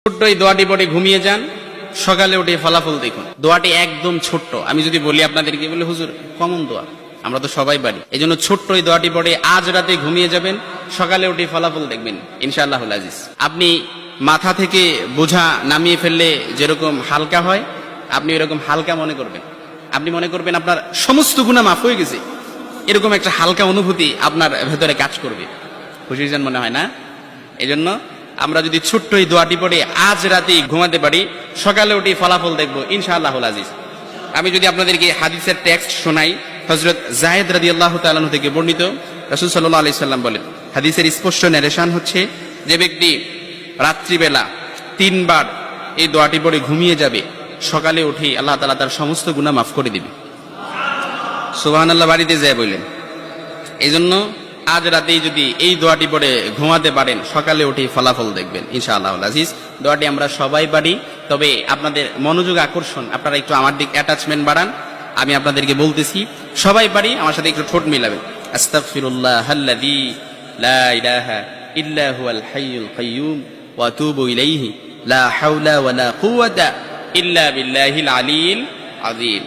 ছোট্ট এই দোয়াটি পড়ে ঘুমিয়ে যান, সকালে উঠে ফলাফল দেখুন। দোয়াটি একদম ছোট্ট, আমি যদি বলি আপনাদেরকে, বলে হুজুর কমন দোয়া, আমরা তো সবাই পারি। এই জন্য ছোট্ট এই দোয়াটি পড়ে আজ রাতে ঘুমিয়ে যাবেন, সকালে উঠে ফলাফল দেখবেন ইনশাআল্লাহুল আজিজ। আপনি মাথা থেকে বোঝা নামিয়ে ফেললে যেরকম হালকা হয়, আপনি এরকম হালকা মনে করবেন। আপনি মনে করবেন আপনার সমস্ত গুনাহ মাফ হয়ে গেছে, এরকম একটা হালকা অনুভূতি আপনার ভেতরে কাজ করবে। খুশির যেন মনে হয় না? এজন্য আমরা যদি ছোট্ট এই দোয়াটি পড়ে আজ রাতে ঘুমাতে পারি, সকালে উঠে ফলাফল দেখবো ইনশাআল্লাহুল আজিজ। আমি যদি আপনাদেরকে হাদিসের টেক্সট শোনাই, হযরত যায়েদ রাদিয়াল্লাহু তাআলা আনহু থেকে বর্ণিত, রাসূল সাল্লাল্লাহু আলাইহি সাল্লাম বলেন, হাদিসের স্পষ্ট নারেশন হচ্ছে, যে ব্যক্তি রাত্রিবেলা 3 বার এই দোয়াটি পড়ে ঘুমিয়ে যাবে, সকালে উঠে আল্লাহ তাআলা তার সমস্ত গুনাহ মাফ করে দিবে। সুবহানাল্লাহ বাড়িতে যায় বললেন। এইজন্য আজ রাতেই যদি এই দোয়াটি পড়ে ঘুমাতে পারেন, সকালে উঠে ফলাফল দেখবেন ইনশাআল্লাহুল আজিজ। দোয়াটি আমরা সবাই পারি, তবে আপনাদের মনোযোগ আকর্ষণ, আপনারা একটু আমার দিক অ্যাটাচমেন্ট বাড়ান। আমি আপনাদেরকে বলতেছি, সবাই পারি, আমার সাথে একটু ঠোঁট মিলাবেন। আস্তাগফিরুল্লাহাল্লাযী লা ইলাহা ইল্লা হুয়াল হাইয়ুল কাইয়্যুম ওয়া আতুবু ইলাইহি লা হাওলা ওয়ালা কুওয়াতা ইল্লা বিল্লাহিল আলিয়্যিল আযীম।